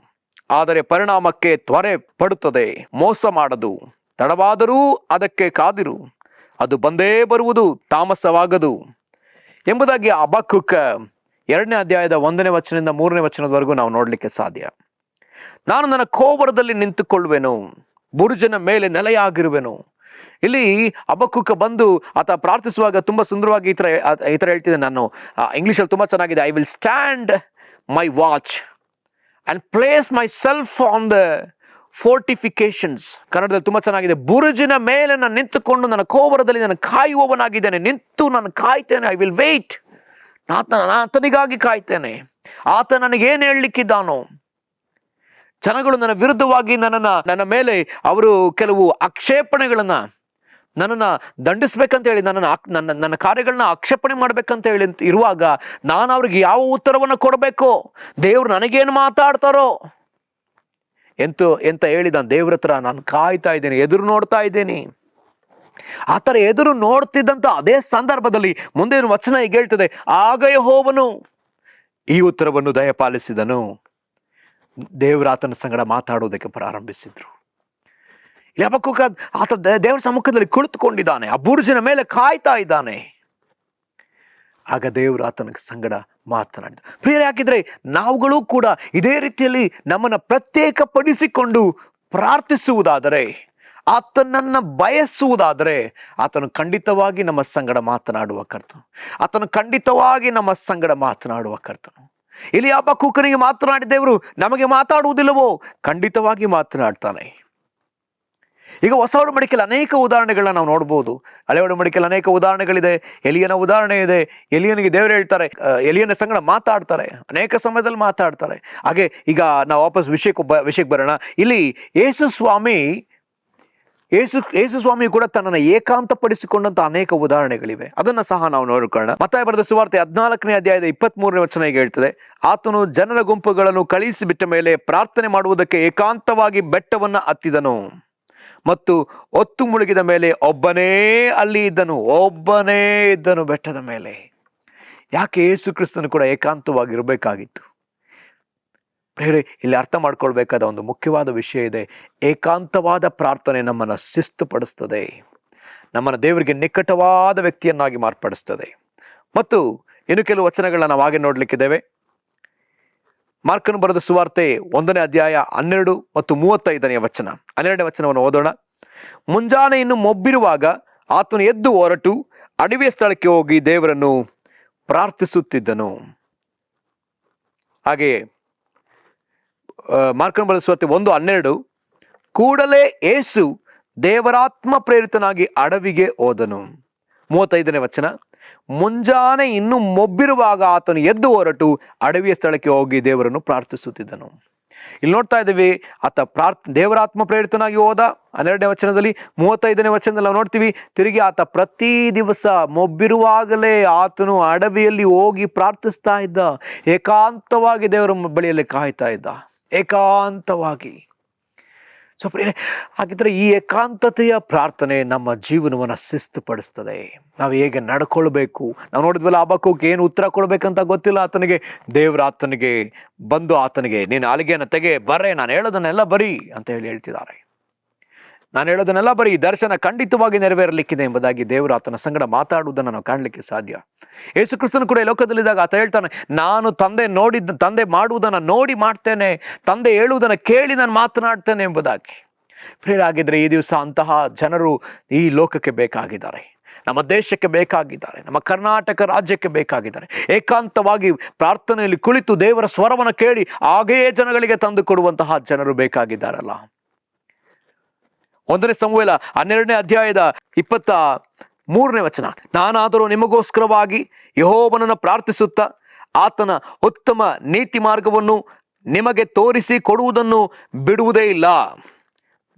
[SPEAKER 1] ಆದರೆ ಪರಿಣಾಮಕ್ಕೆ ತ್ವರೆ ಪಡುತ್ತದೆ. ಮೋಸ ಮಾಡದು, ತಡವಾದರೂ ಅದಕ್ಕೆ ಕಾದಿರು, ಅದು ಬಂದೇ ಬರುವುದು, ತಾಮಸವಾಗದು ಎಂಬುದಾಗಿ ಹಬಕ್ಕೂಕ 2ನೇ ಅಧ್ಯಾಯದ 1ನೇ ವಚನದಿಂದ 3ನೇ ವಚನದವರೆಗೂ ನಾವು ನೋಡಲಿಕ್ಕೆ ಸಾಧ್ಯ. ನಾನು ನನ್ನ ಕೋಬರದಲ್ಲಿ ನಿಂತುಕೊಳ್ಳುವೆನು, ಬುರುಜನ ಮೇಲೆ ನೆಲೆಯಾಗಿರುವೆನು. ಇಲ್ಲಿ ಹಬಕ್ಕೂಕ ಬಂದು ಆತ ಪ್ರಾರ್ಥಿಸುವಾಗ ತುಂಬಾ ಸುಂದರವಾಗಿ ಈ ತರ ಹೇಳ್ತಿದ್ದೆ. ನಾನು ಇಂಗ್ಲಿಷಲ್ಲಿ ತುಂಬಾ ಚೆನ್ನಾಗಿದೆ. I will stand my watch and place myself on the fortifications. ಕನ್ನಡದಲ್ಲಿ ತುಂಬಾ ಚೆನ್ನಾಗಿದೆ. ಬುರುಜಿನ ಮೇಲೆ ನಾನು ನಿಂತುಕೊಂಡು ನನ್ನ ಕೋಬರದಲ್ಲಿ ನಾನು ಕಾಯುವವನಾಗಿದ್ದೇನೆ. ನಿಂತು ನಾನು ಕಾಯ್ತೇನೆ. I will wait. ಆತನಿಗಾಗಿ ಕಾಯ್ತೇನೆ. ಆತ ನನಗೇನು ಹೇಳಲಿಕ್ಕಿದ್ದಾನೋ. ಜನಗಳು ನನ್ನ ವಿರುದ್ಧವಾಗಿ ನನ್ನ ಮೇಲೆ ಅವರು ಕೆಲವು ಆಕ್ಷೇಪಣೆಗಳನ್ನ, ನನ್ನನ್ನ ದಂಡಿಸ್ಬೇಕಂತ ಹೇಳಿ, ನನ್ನ ಕಾರ್ಯಗಳನ್ನ ಆಕ್ಷೇಪಣೆ ಮಾಡ್ಬೇಕಂತ ಹೇಳಿ ಇರುವಾಗ ನಾನು ಅವ್ರಿಗೆ ಯಾವ ಉತ್ತರವನ್ನು ಕೊಡಬೇಕು, ದೇವ್ರು ನನಗೇನು ಮಾತಾಡ್ತಾರೋ ಎಂತ ಹೇಳಿ ನಾನು ದೇವ್ರ ಹತ್ರ ನಾನು ಕಾಯ್ತಾ ಇದ್ದೇನೆ, ಎದುರು ನೋಡ್ತಾ ಇದ್ದೇನೆ. ಆ ಥರ ಎದುರು ನೋಡ್ತಿದ್ದಂತ ಅದೇ ಸಂದರ್ಭದಲ್ಲಿ ಮುಂದೆ ವಚನ ಈಗ ಹೇಳ್ತದೆ, ಆಗ ಯೆಹೋವನು ಈ ಉತ್ತರವನ್ನು ದಯಪಾಲಿಸಿದನು. ದೇವರ ಆತನ ಸಂಗಡ ಮಾತಾಡುವುದಕ್ಕೆ ಪ್ರಾರಂಭಿಸಿದ್ರು. ಇಲ್ಲಿ ಹಬಕ್ಕೂಕ ಆತ ದೇವರ ಸಮ್ಮುಖದಲ್ಲಿ ಕುಳಿತುಕೊಂಡಿದ್ದಾನೆ, ಆ ಬುರುಜಿನ ಮೇಲೆ ಕಾಯ್ತಾ ಇದ್ದಾನೆ. ಆಗ ದೇವರು ಆತನ ಸಂಗಡ ಮಾತನಾಡಿದ. ಪ್ರಿಯರೇ, ಹಾಕಿದ್ರೆ ನಾವುಗಳು ಕೂಡ ಇದೇ ರೀತಿಯಲ್ಲಿ ನಮ್ಮನ್ನ ಪ್ರತ್ಯೇಕಪಡಿಸಿಕೊಂಡು ಪ್ರಾರ್ಥಿಸುವುದಾದರೆ, ಆತನನ್ನ ಬಯಸುವುದಾದರೆ, ಆತನು ಖಂಡಿತವಾಗಿ ನಮ್ಮ ಸಂಗಡ ಮಾತನಾಡುವ ಕರ್ತನು. ಆತನು ಖಂಡಿತವಾಗಿ ನಮ್ಮ ಸಂಗಡ ಮಾತನಾಡುವ ಕರ್ತನು. ಇಲ್ಲಿ ಹಬಕ್ಕೂಕನಿಗೆ ಮಾತನಾಡಿದ ದೇವರು ನಮಗೆ ಮಾತಾಡುವುದಿಲ್ಲವೋ? ಖಂಡಿತವಾಗಿ ಮಾತನಾಡ್ತಾನೆ. ಈಗ ಹೊಸ ಒಡಂಬಡಿಕೆಯಲ್ಲಿ ಅನೇಕ ಉದಾಹರಣೆಗಳನ್ನ ನಾವು ನೋಡ್ಬೋದು. ಹಳೆ ಒಡಂಬಡಿಕೆಯಲ್ಲಿ ಅನೇಕ ಉದಾಹರಣೆಗಳಿದೆ. ಎಲಿಯನ ಉದಾಹರಣೆ ಇದೆ. ಎಲಿಯನಿಗೆ ದೇವರು ಹೇಳ್ತಾರೆ, ಎಲಿಯನ ಸಂಗಡ ಮಾತಾಡ್ತಾರೆ, ಅನೇಕ ಸಮಯದಲ್ಲಿ ಮಾತಾಡ್ತಾರೆ. ಹಾಗೆ ಈಗ ನಾವು ವಾಪಸ್ ವಿಷಯಕ್ಕೆ ಬರೋಣ. ಇಲ್ಲಿ ಯೇಸು ಸ್ವಾಮಿ ಕೂಡ ತನ್ನನ್ನು ಏಕಾಂತಪಡಿಸಿಕೊಂಡಂತ ಅನೇಕ ಉದಾಹರಣೆಗಳಿವೆ. ಅದನ್ನ ಸಹ ನಾವು ನೋಡಿಕೊಳ್ಳೋಣ. ಮತ್ತಾಯ ಬರೆದ ಸುವಾರ್ತೆ 14ನೇ ಅಧ್ಯಾಯದ 23ನೇ ವಚನ ಈಗ ಹೇಳ್ತದೆ, ಆತನು ಜನರ ಗುಂಪುಗಳನ್ನು ಕಳುಹಿಸಿ ಬಿಟ್ಟ ಮೇಲೆ ಪ್ರಾರ್ಥನೆ ಮಾಡುವುದಕ್ಕೆ ಏಕಾಂತವಾಗಿ ಬೆಟ್ಟವನ್ನ ಹತ್ತಿದನು ಮತ್ತು ಹೊತ್ತು ಮುಳುಗಿದ ಮೇಲೆ ಒಬ್ಬನೇ ಅಲ್ಲಿ ಇದ್ದನು ಬೆಟ್ಟದ ಮೇಲೆ. ಯಾಕೆ ಯೇಸು ಕ್ರಿಸ್ತನು ಕೂಡ ಏಕಾಂತವಾಗಿರಬೇಕಾಗಿತ್ತು? ಬೇರೆ ಇಲ್ಲಿ ಅರ್ಥ ಮಾಡ್ಕೊಳ್ಬೇಕಾದ ಒಂದು ಮುಖ್ಯವಾದ ವಿಷಯ ಇದೆ. ಏಕಾಂತವಾದ ಪ್ರಾರ್ಥನೆ ನಮ್ಮನ್ನು ಶಿಸ್ತುಪಡಿಸ್ತದೆ, ನಮ್ಮನ್ನು ದೇವರಿಗೆ ನಿಕಟವಾದ ವ್ಯಕ್ತಿಯನ್ನಾಗಿ ಮಾರ್ಪಡಿಸ್ತದೆ. ಮತ್ತು ಇನ್ನು ಕೆಲವು ವಚನಗಳನ್ನ ನಾವು ಹಾಗೆ ನೋಡ್ಲಿಕ್ಕಿದ್ದೇವೆ. ಮಾರ್ಕನು ಬರೆದ ಸುವಾರ್ತೆ 1ನೇ ಅಧ್ಯಾಯ 12 ಮತ್ತು 35ನೇ ವಚನ. 12ನೇ ವಚನವನ್ನು ಓದೋಣ. ಮುಂಜಾನೆ ಇನ್ನು ಮೊಬ್ಬಿರುವಾಗ ಆತನು ಎದ್ದು ಹೊರಟು ಅಡವಿಯ ಸ್ಥಳಕ್ಕೆ ಹೋಗಿ ದೇವರನ್ನು ಪ್ರಾರ್ಥಿಸುತ್ತಿದ್ದನು. ಹಾಗೆಯೇ ಮಾರ್ಕನ ಬರೆದ ಸುವಾರ್ತೆ 1:12, ಕೂಡಲೇ ಯೇಸು ದೇವರಾತ್ಮ ಪ್ರೇರಿತನಾಗಿ ಅಡವಿಗೆ ಹೋದನು. 35ನೇ ವಚನ, ಮುಂಜಾನೆ ಇನ್ನು ಮೊಬ್ಬಿರುವಾಗ ಆತನು ಎದ್ದು ಹೊರಟು ಅಡವಿಯ ಸ್ಥಳಕ್ಕೆ ಹೋಗಿ ದೇವರನ್ನು ಪ್ರಾರ್ಥಿಸುತ್ತಿದ್ದನು. ಇಲ್ಲಿ ನೋಡ್ತಾ ಇದ್ದೀವಿ, ಆತ ದೇವರಾತ್ಮ ಪ್ರೇರಿತನಾಗಿ ಹೋದ. 12ನೇ ವಚನದಲ್ಲಿ, 35ನೇ ವಚನದಲ್ಲಿ ನಾವು ನೋಡ್ತೀವಿ, ತಿರುಗಿ ಆತ ಪ್ರತಿ ದಿವಸ ಮೊಬ್ಬಿರುವಾಗಲೇ ಆತನು ಅಡವಿಯಲ್ಲಿ ಹೋಗಿ ಪ್ರಾರ್ಥಿಸ್ತಾ ಇದ್ದ. ಏಕಾಂತವಾಗಿ ದೇವರ ಬಳಿಯಲ್ಲಿ ಕಾಯ್ತಾ ಇದ್ದ, ಏಕಾಂತವಾಗಿ. ಸೊ ಪ್ರಿಯರೇ, ಹಾಗಿದ್ರೆ ಈ ಏಕಾಂತತೆಯ ಪ್ರಾರ್ಥನೆ ನಮ್ಮ ಜೀವನವನ್ನು ಶಿಸ್ತುಪಡಿಸ್ತದೆ. ನಾವು ಹೇಗೆ ನಡ್ಕೊಳ್ಬೇಕು, ನಾವು ನೋಡಿದ್ವಲ್ಲ, ಹಬಕ್ಕೂಕ್ ಏನು ಉತ್ತರ ಕೊಡ್ಬೇಕಂತ ಗೊತ್ತಿಲ್ಲ ಆತನಿಗೆ. ದೇವ್ರ ಆತನಿಗೆ ಬಂದು ಆತನಿಗೆ, ನೀನು ಆಲಿಗೆಯನ್ನು ತೆಗೆ, ಬರ್ರೆ, ನಾನು ಹೇಳೋದನ್ನೆಲ್ಲ ಬರೀ ಅಂತ ಹೇಳ್ತಿದ್ದಾರೆ. ನಾನು ಹೇಳೋದನ್ನೆಲ್ಲ ಬರೀ, ದರ್ಶನ ಖಂಡಿತವಾಗಿ ನೆರವೇರಲಿಕ್ಕಿದೆ ಎಂಬುದಾಗಿ ದೇವರು ಆತನ ಸಂಗಡ ಮಾತಾಡುವುದನ್ನು ನಾವು ಕಾಣಲಿಕ್ಕೆ ಸಾಧ್ಯ. ಯೇಸು ಕ್ರಿಸ್ತನು ಕೂಡ ಈ ಲೋಕದಲ್ಲಿದ್ದಾಗ ಆತ ಹೇಳ್ತಾನೆ, ನಾನು ತಂದೆ ಮಾಡುವುದನ್ನು ನೋಡಿ ಮಾಡ್ತೇನೆ, ತಂದೆ ಹೇಳುವುದನ್ನು ಕೇಳಿ ನಾನು ಮಾತನಾಡ್ತೇನೆ ಎಂಬುದಾಗಿ. ಪ್ರಿಯರಾಗಿದ್ರೆ ಈ ದಿವಸ ಅಂತಹ ಜನರು ಈ ಲೋಕಕ್ಕೆ ಬೇಕಾಗಿದ್ದಾರೆ, ನಮ್ಮ ದೇಶಕ್ಕೆ ಬೇಕಾಗಿದ್ದಾರೆ, ನಮ್ಮ ಕರ್ನಾಟಕ ರಾಜ್ಯಕ್ಕೆ ಬೇಕಾಗಿದ್ದಾರೆ. ಏಕಾಂತವಾಗಿ ಪ್ರಾರ್ಥನೆಯಲ್ಲಿ ಕುಳಿತು ದೇವರ ಸ್ವರವನ್ನು ಕೇಳಿ ಹಾಗೆಯೇ ಜನಗಳಿಗೆ ತಂದು ಕೊಡುವಂತಹ ಜನರು ಬೇಕಾಗಿದ್ದಾರಲ್ಲ. 1 ಸಮುವೇಲ 12ನೇ ಅಧ್ಯಾಯದ 23ನೇ ವಚನ, ನಾನಾದರೂ ನಿಮಗೋಸ್ಕರವಾಗಿ ಯೆಹೋವನನ್ನು ಪ್ರಾರ್ಥಿಸುತ್ತಾ ಆತನ ಉತ್ತಮ ನೀತಿ ಮಾರ್ಗವನ್ನು ನಿಮಗೆ ತೋರಿಸಿ ಕೊಡುವುದನ್ನು ಬಿಡುವುದೇ ಇಲ್ಲ,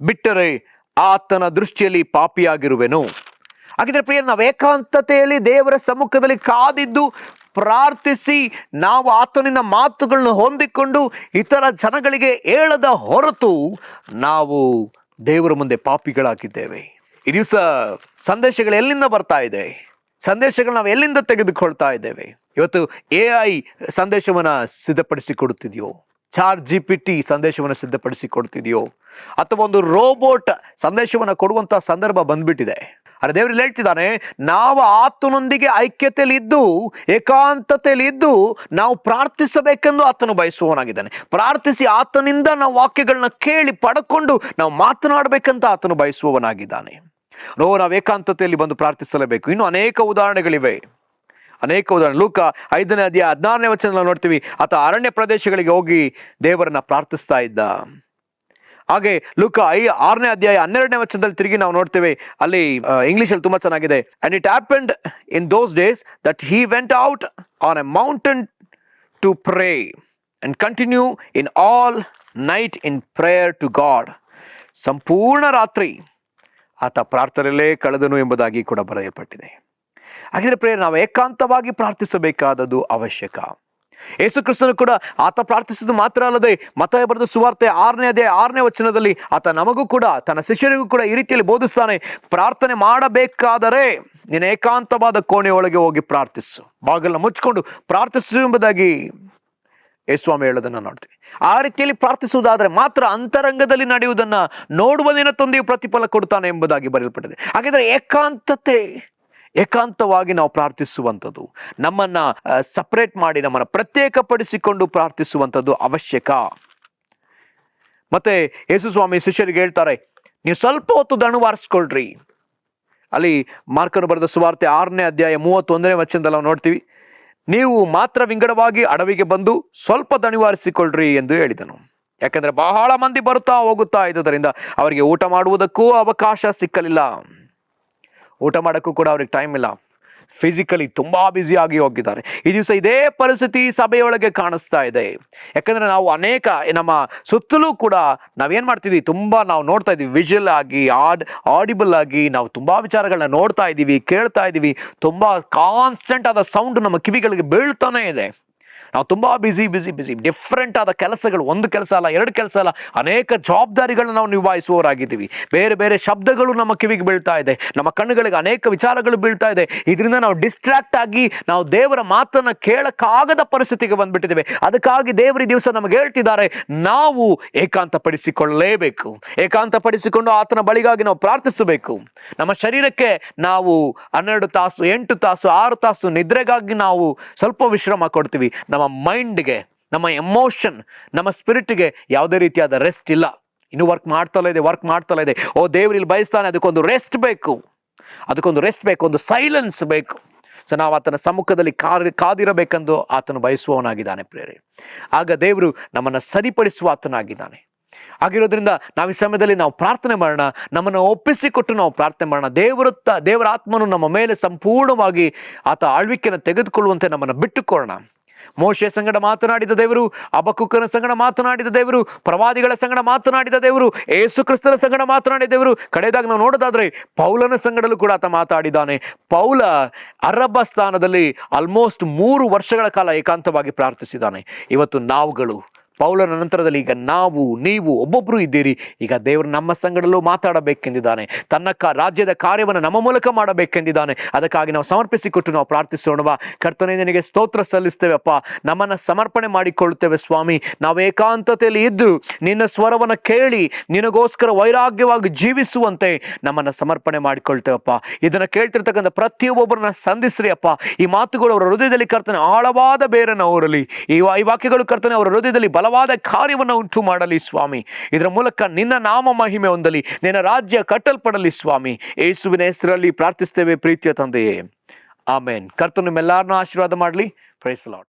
[SPEAKER 1] ಬಿಟ್ಟರೆ ಆತನ ದೃಷ್ಟಿಯಲ್ಲಿ ಪಾಪಿಯಾಗಿರುವೆನು. ಹಾಗಿದ್ರೆ ಪ್ರಿಯ, ನಾವು ಏಕಾಂತತೆಯಲ್ಲಿ ದೇವರ ಸಮ್ಮುಖದಲ್ಲಿ ಕಾದಿದ್ದು ಪ್ರಾರ್ಥಿಸಿ ನಾವು ಆತನಿಂದ ಮಾತುಗಳನ್ನು ಹೊಂದಿಕೊಂಡು ಇತರ ಜನಗಳಿಗೆ ಹೇಳದ ಹೊರತು ನಾವು ದೇವರ ಮುಂದೆ ಪಾಪಿಗಳಾಗಿದ್ದೇವೆ. ಈ ದಿವಸ ಸಂದೇಶಗಳು ಎಲ್ಲಿಂದ ಬರ್ತಾ ಇದೆ? ಸಂದೇಶಗಳು ನಾವು ಎಲ್ಲಿಂದ ತೆಗೆದುಕೊಳ್ತಾ ಇದ್ದೇವೆ? ಇವತ್ತು AI ಸಂದೇಶವನ್ನು ಸಿದ್ಧಪಡಿಸಿಕೊಡುತ್ತಿದೆಯೋ, ChatGPT ಸಂದೇಶವನ್ನು ಸಿದ್ಧಪಡಿಸಿಕೊಡ್ತಿದೆಯೋ, ಅಥವಾ ಒಂದು ರೋಬೋಟ್ ಸಂದೇಶವನ್ನು ಕೊಡುವಂತಹ ಸಂದರ್ಭ ಬಂದ್ಬಿಟ್ಟಿದೆ. ಆದರೆ ದೇವರು ಹೇಳ್ತಿದ್ದಾನೆ, ನಾವು ಆತನೊಂದಿಗೆ ಐಕ್ಯತೆಯಲ್ಲಿ ಇದ್ದು, ಏಕಾಂತತೆಯಲ್ಲಿ ಇದ್ದು ನಾವು ಪ್ರಾರ್ಥಿಸಬೇಕೆಂದು ಆತನು ಬಯಸುವವನಾಗಿದ್ದಾನೆ. ಪ್ರಾರ್ಥಿಸಿ ಆತನಿಂದ ನಾವು ವಾಕ್ಯಗಳನ್ನ ಕೇಳಿ ಪಡ್ಕೊಂಡು ನಾವು ಮಾತನಾಡಬೇಕಂತ ಆತನು ಬಯಸುವವನಾಗಿದ್ದಾನೆ. ನಾವು ಏಕಾಂತತೆಯಲ್ಲಿ ಬಂದು ಪ್ರಾರ್ಥಿಸಲೇಬೇಕು. ಇನ್ನು ಅನೇಕ ಉದಾಹರಣೆಗಳಿವೆ, ಅನೇಕ ಉದಾಹರಣೆ. ಲೂಕ 5ನೇ ಅಧ್ಯಾಯ 16ನೇ ವಚನ ನೋಡ್ತೀವಿ, ಆತ ಅರಣ್ಯ ಪ್ರದೇಶಗಳಿಗೆ ಹೋಗಿ ದೇವರನ್ನ ಪ್ರಾರ್ಥಿಸ್ತಾ ಇದ್ದ. ಹಾಗೆ ಲೂಕ 6ನೇ ಅಧ್ಯಾಯ 12ನೇ ವಚನದಲ್ಲಿ ತಿರುಗಿ ನಾವು ನೋಡ್ತೇವೆ, ಅಲ್ಲಿ ಇಂಗ್ಲಿಷಲ್ಲಿ ತುಂಬಾ ಚೆನ್ನಾಗಿದೆ. And it happened in those days that he went out on a mountain to pray and continue in all night in prayer to God. ಸಂಪೂರ್ಣ ರಾತ್ರಿ ಆತ ಪ್ರಾರ್ಥನೆಯಲ್ಲೇ ಕಳೆದನು ಎಂಬುದಾಗಿ ಕೂಡ ಬರೆಯಲ್ಪಟ್ಟಿದೆ. ಹಾಗಿದ್ರೆ ಪ್ರೇಯರ್, ನಾವು ಏಕಾಂತವಾಗಿ ಪ್ರಾರ್ಥಿಸಬೇಕಾದದ್ದು ಅವಶ್ಯಕ. ಯೇಸು ಕ್ರಿಸ್ತನು ಕೂಡ ಆತ ಪ್ರಾರ್ಥಿಸುವುದು ಮಾತ್ರ ಅಲ್ಲದೆ, ಮತ್ತಾಯ ಬರೆದ ಸುವಾರ್ತೆ 6ನೇ ಅಧ್ಯಾಯ 6ನೇ ವಚನದಲ್ಲಿ ಆತ ನಮಗೂ ಕೂಡ ತನ್ನ ಶಿಷ್ಯರಿಗೂ ಕೂಡ ಈ ರೀತಿಯಲ್ಲಿ ಬೋಧಿಸ್ತಾನೆ. ಪ್ರಾರ್ಥನೆ ಮಾಡಬೇಕಾದರೆ ನೀನು ಏಕಾಂತವಾದ ಕೋಣೆಯೊಳಗೆ ಹೋಗಿ ಪ್ರಾರ್ಥಿಸು, ಬಾಗಿಲನ್ನ ಮುಚ್ಕೊಂಡು ಪ್ರಾರ್ಥಿಸು ಎಂಬುದಾಗಿ ಯೇಸುಸ್ವಾಮಿ ಹೇಳೋದನ್ನ ನೋಡ್ತೀವಿ. ಆ ರೀತಿಯಲ್ಲಿ ಪ್ರಾರ್ಥಿಸುವುದಾದ್ರೆ ಮಾತ್ರ ಅಂತರಂಗದಲ್ಲಿ ನಡೆಯುವುದನ್ನ ನೋಡುವ ದಿನ ತಂದೆಯು ಪ್ರತಿಫಲ ಕೊಡ್ತಾನೆ ಎಂಬುದಾಗಿ ಬರೆಯಲ್ಪಟ್ಟಿದೆ. ಹಾಗಿದ್ರೆ ಏಕಾಂತವಾಗಿ ನಾವು ಪ್ರಾರ್ಥಿಸುವಂಥದ್ದು, ನಮ್ಮನ್ನ ಸಪರೇಟ್ ಮಾಡಿ ನಮ್ಮನ್ನ ಪ್ರತ್ಯೇಕಪಡಿಸಿಕೊಂಡು ಪ್ರಾರ್ಥಿಸುವಂಥದ್ದು ಅವಶ್ಯಕ. ಮತ್ತೆ ಯೇಸುಸ್ವಾಮಿ ಶಿಷ್ಯರಿಗೆ ಹೇಳ್ತಾರೆ, ನೀವು ಸ್ವಲ್ಪ ಹೊತ್ತು ದಣುವಾರಿಸ್ಕೊಳ್ರಿ. ಅಲ್ಲಿ ಮಾರ್ಕನು ಬರೆದ ಸುವಾರ್ತೆ 6ನೇ ಅಧ್ಯಾಯ 31ನೇ ವಚನದಲ್ಲಿ ನಾವು ನೋಡ್ತೀವಿ, ನೀವು ಮಾತ್ರ ವಿಂಗಡವಾಗಿ ಅಡವಿಗೆ ಬಂದು ಸ್ವಲ್ಪ ದಣಿವಾರಿಸಿಕೊಳ್ಳ್ರಿ ಎಂದು ಹೇಳಿದನು. ಯಾಕಂದ್ರೆ ಬಹಳ ಮಂದಿ ಬರುತ್ತಾ ಹೋಗುತ್ತಾ ಇದ್ದುದರಿಂದ ಅವರಿಗೆ ಊಟ ಮಾಡುವುದಕ್ಕೂ ಅವಕಾಶ ಸಿಕ್ಕಲಿಲ್ಲ. ಊಟ ಮಾಡೋಕ್ಕೂ ಕೂಡ ಅವ್ರಿಗೆ ಟೈಮ್ ಇಲ್ಲ. ಫಿಸಿಕಲಿ ತುಂಬಾ ಬ್ಯುಸಿ ಆಗಿ ಹೋಗಿದ್ದಾರೆ. ಈ ದಿವಸ ಇದೇ ಪರಿಸ್ಥಿತಿ ಸಭೆಯೊಳಗೆ ಕಾಣಿಸ್ತಾ ಇದೆ. ಯಾಕಂದ್ರೆ ನಾವು ಅನೇಕ ನಮ್ಮ ಸುತ್ತಲೂ ಕೂಡ ನಾವೇನ್ ಮಾಡ್ತಿದ್ವಿ, ತುಂಬಾ ನಾವು ನೋಡ್ತಾ ಇದೀವಿ, ವಿಜುವಲ್ ಆಗಿ ಆಡಿಬಲ್ ಆಗಿ ನಾವು ತುಂಬಾ ವಿಚಾರಗಳನ್ನ ನೋಡ್ತಾ ಇದೀವಿ, ಕೇಳ್ತಾ ಇದೀವಿ. ತುಂಬಾ ಕಾನ್ಸ್ಟೆಂಟ್ ಆದ ಸೌಂಡ್ ನಮ್ಮ ಕಿವಿಗಳಿಗೆ ಬೀಳ್ತಾನೆ ಇದೆ. ನಾವು ತುಂಬಾ ಬಿಸಿ ಡಿಫ್ರೆಂಟ್ ಆದ ಕೆಲಸಗಳು, ಒಂದು ಕೆಲಸ ಅಲ್ಲ, ಎರಡು ಕೆಲಸ ಅಲ್ಲ, ಅನೇಕ ಜವಾಬ್ದಾರಿಗಳನ್ನ ನಾವು ನಿಭಾಯಿಸುವವರಾಗಿದ್ದೀವಿ. ಬೇರೆ ಬೇರೆ ಶಬ್ದಗಳು ನಮ್ಮ ಕಿವಿಗೆ ಬೀಳ್ತಾ ಇದೆ, ನಮ್ಮ ಕಣ್ಣುಗಳಿಗೆ ಅನೇಕ ವಿಚಾರಗಳು ಬೀಳ್ತಾ ಇದೆ. ಇದರಿಂದ ನಾವು ಡಿಸ್ಟ್ರಾಕ್ಟ್ ಆಗಿ ನಾವು ದೇವರ ಮಾತನ್ನ ಕೇಳಕ್ಕಾಗದ ಪರಿಸ್ಥಿತಿಗೆ ಬಂದ್ಬಿಟ್ಟಿದ್ದೇವೆ. ಅದಕ್ಕಾಗಿ ದೇವರ ದಿವಸ ನಮಗೆ ಹೇಳ್ತಿದ್ದಾರೆ, ನಾವು ಏಕಾಂತಪಡಿಸಿಕೊಳ್ಳಲೇಬೇಕು. ಏಕಾಂತಪಡಿಸಿಕೊಂಡು ಆತನ ಬಳಿಗಾಗಿ ನಾವು ಪ್ರಾರ್ಥಿಸಬೇಕು. ನಮ್ಮ ಶರೀರಕ್ಕೆ ನಾವು 12 ತಾಸು 8 ತಾಸು 6 ತಾಸು ನಿದ್ರೆಗಾಗಿ ನಾವು ಸ್ವಲ್ಪ ವಿಶ್ರಾಮ ಕೊಡ್ತೀವಿ. ನಮ್ಮ ಮೈಂಡ್ಗೆ, ನಮ್ಮ ಎಮೋಷನ್, ನಮ್ಮ ಸ್ಪಿರಿಟ್ಗೆ ಯಾವುದೇ ರೀತಿಯಾದ ರೆಸ್ಟ್ ಇಲ್ಲ. ಇನ್ನು ವರ್ಕ್ ಮಾಡ್ತಲೇ ಇದೆ. ಓ, ದೇವರು ಇಲ್ಲಿ ಬಯಸ್ತಾನೆ, ಅದಕ್ಕೊಂದು ರೆಸ್ಟ್ ಬೇಕು, ಒಂದು ಸೈಲೆನ್ಸ್ ಬೇಕು. ಸೊ ನಾವು ಆತನ ಸಮ್ಮುಖದಲ್ಲಿ ಕಾದಿರಬೇಕೆಂದು ಆತನು ಬಯಸುವವನಾಗಿದ್ದಾನೆ ಪ್ರಿಯರೇ. ಆಗ ದೇವರು ನಮ್ಮನ್ನು ಸರಿಪಡಿಸುವ ಆತನಾಗಿದ್ದಾನೆ. ಆಗಿರೋದ್ರಿಂದ ನಾವು ಈ ಸಮಯದಲ್ಲಿ ನಾವು ಪ್ರಾರ್ಥನೆ ಮಾಡೋಣ, ನಮ್ಮನ್ನು ಒಪ್ಪಿಸಿಕೊಟ್ಟು ನಾವು ಪ್ರಾರ್ಥನೆ ಮಾಡೋಣ. ದೇವರ ಆತ್ಮನು ನಮ್ಮ ಮೇಲೆ ಸಂಪೂರ್ಣವಾಗಿ ಆತ ಆಳ್ವಿಕೆಯನ್ನು ತೆಗೆದುಕೊಳ್ಳುವಂತೆ ನಮ್ಮನ್ನು ಬಿಟ್ಟುಕೊಡೋಣ. ಮೋಶೆ ಸಂಗಡ ಮಾತನಾಡಿದ ದೇವರು, ಹಬಕ್ಕೂಕನ ಸಂಗಡ ಮಾತನಾಡಿದ ದೇವರು, ಪ್ರವಾದಿಗಳ ಸಂಗಡ ಮಾತನಾಡಿದ ದೇವರು, ಯೇಸು ಕ್ರಿಸ್ತನ ಸಂಗಡ ಮಾತನಾಡಿದ ದೇವರು. ಕಡೆಯದಾಗಿ ನಾವು ನೋಡೋದಾದ್ರೆ ಪೌಲನ ಸಂಗಡಲೂ ಕೂಡ ಆತ ಮಾತಾಡಿದ್ದಾನೆ. ಪೌಲ ಅರಬ್ಬ ಸ್ಥಾನದಲ್ಲಿ ಆಲ್ಮೋಸ್ಟ್ 3 ವರ್ಷಗಳ ಕಾಲ ಏಕಾಂತವಾಗಿ ಪ್ರಾರ್ಥಿಸಿದ್ದಾನೆ. ಇವತ್ತು ನಾವುಗಳು ಪೌಲನ ನಂತರದಲ್ಲಿ ಈಗ ನೀವು ಒಬ್ಬೊಬ್ಬರು ಇದ್ದೀರಿ. ಈಗ ದೇವರು ನಮ್ಮ ಸಂಗಡಲ್ಲೂ ಮಾತಾಡಬೇಕೆಂದಿದ್ದಾನೆ. ತನ್ನ ರಾಜ್ಯದ ಕಾರ್ಯವನ್ನು ನಮ್ಮ ಮೂಲಕ ಮಾಡಬೇಕೆಂದಿದ್ದಾನೆ. ಅದಕ್ಕಾಗಿ ನಾವು ಸಮರ್ಪಿಸಿಕೊಟ್ಟು ನಾವು ಪ್ರಾರ್ಥಿಸೋಣವಾ. ಕರ್ತನೇ, ನಿನಗೆ ಸ್ತೋತ್ರ ಸಲ್ಲಿಸ್ತೇವೆ ಅಪ್ಪ. ನಮ್ಮನ್ನು ಸಮರ್ಪಣೆ ಮಾಡಿಕೊಳ್ಳುತ್ತೇವೆ ಸ್ವಾಮಿ. ನಾವು ಏಕಾಂತತೆಯಲ್ಲಿ ಇದ್ದು ನಿನ್ನ ಸ್ವರವನ್ನು ಕೇಳಿ ನಿನಗೋಸ್ಕರ ವೈರಾಗ್ಯವಾಗಿ ಜೀವಿಸುವಂತೆ ನಮ್ಮನ್ನು ಸಮರ್ಪಣೆ ಮಾಡಿಕೊಳ್ತೇವಪ್ಪ. ಇದನ್ನು ಕೇಳ್ತಿರ್ತಕ್ಕಂಥ ಪ್ರತಿಯೊಬ್ಬೊಬ್ಬರನ್ನ ಸಂಧಿಸ್ರಿ ಅಪ್ಪ. ಈ ಮಾತುಗಳು ಅವರ ಹೃದಯದಲ್ಲಿ ಕರ್ತನೆ ಆಳವಾದ ಬೇರನ್ನು ಹೊರಲಿ. ಈ ವಾಕ್ಯಗಳು ಕರ್ತನೆ ಅವರ ಹೃದಯದಲ್ಲಿ ಬಲವಾದ ಕಾರ್ಯವನ್ನು ಉಂಟು ಮಾಡಲಿ ಸ್ವಾಮಿ. ಇದರ ಮೂಲಕ ನಿನ್ನ ನಾಮ ಮಹಿಮೆ ಹೊಂದಲಿ, ನಿನ್ನ ರಾಜ್ಯ ಕಟ್ಟಲ್ಪಡಲಿ ಸ್ವಾಮಿ. ಯೇಸುವಿನ ಹೆಸರಲ್ಲಿ ಪ್ರಾರ್ಥಿಸ್ತೇವೆ ಪ್ರೀತಿಯ ತಂದೆಯೇ, ಆಮೇನ್. ಕರ್ತನು ನಿಮ್ಮೆಲ್ಲರನ್ನೂ ಆಶೀರ್ವಾದ ಮಾಡಲಿ. Praise the lord.